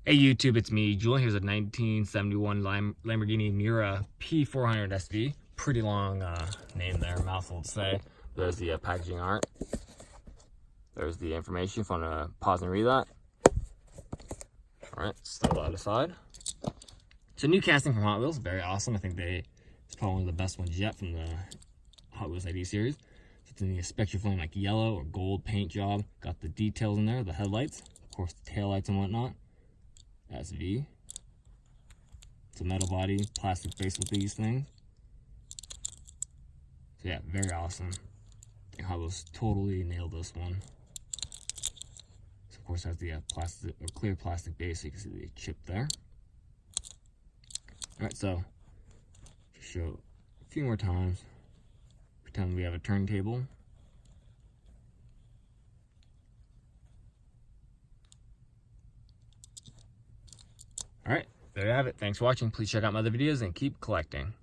Hey YouTube, it's me, Julian. Here's a 1971 Lamborghini Miura P400 SV. Pretty long name there, mouthful to say. There's the packaging art. There's the information if you want to pause and read that. Alright, set that aside. It's a new casting from Hot Wheels, very awesome. I think it's probably one of the best ones yet from the Hot Wheels ID series. So it's in the Spectre Flame like yellow or gold paint job. Got the details in there, the headlights, of course the taillights and whatnot. SV. It's a metal body, plastic base with these things. So yeah, very awesome. I think Hot Wheels totally nailed this one. So of course it has the plastic or clear plastic base, so you can see the chip there. Alright, so just show a few more times. Pretend we have a turntable. Alright, there you have it. Thanks for watching. Please check out my other videos and keep collecting.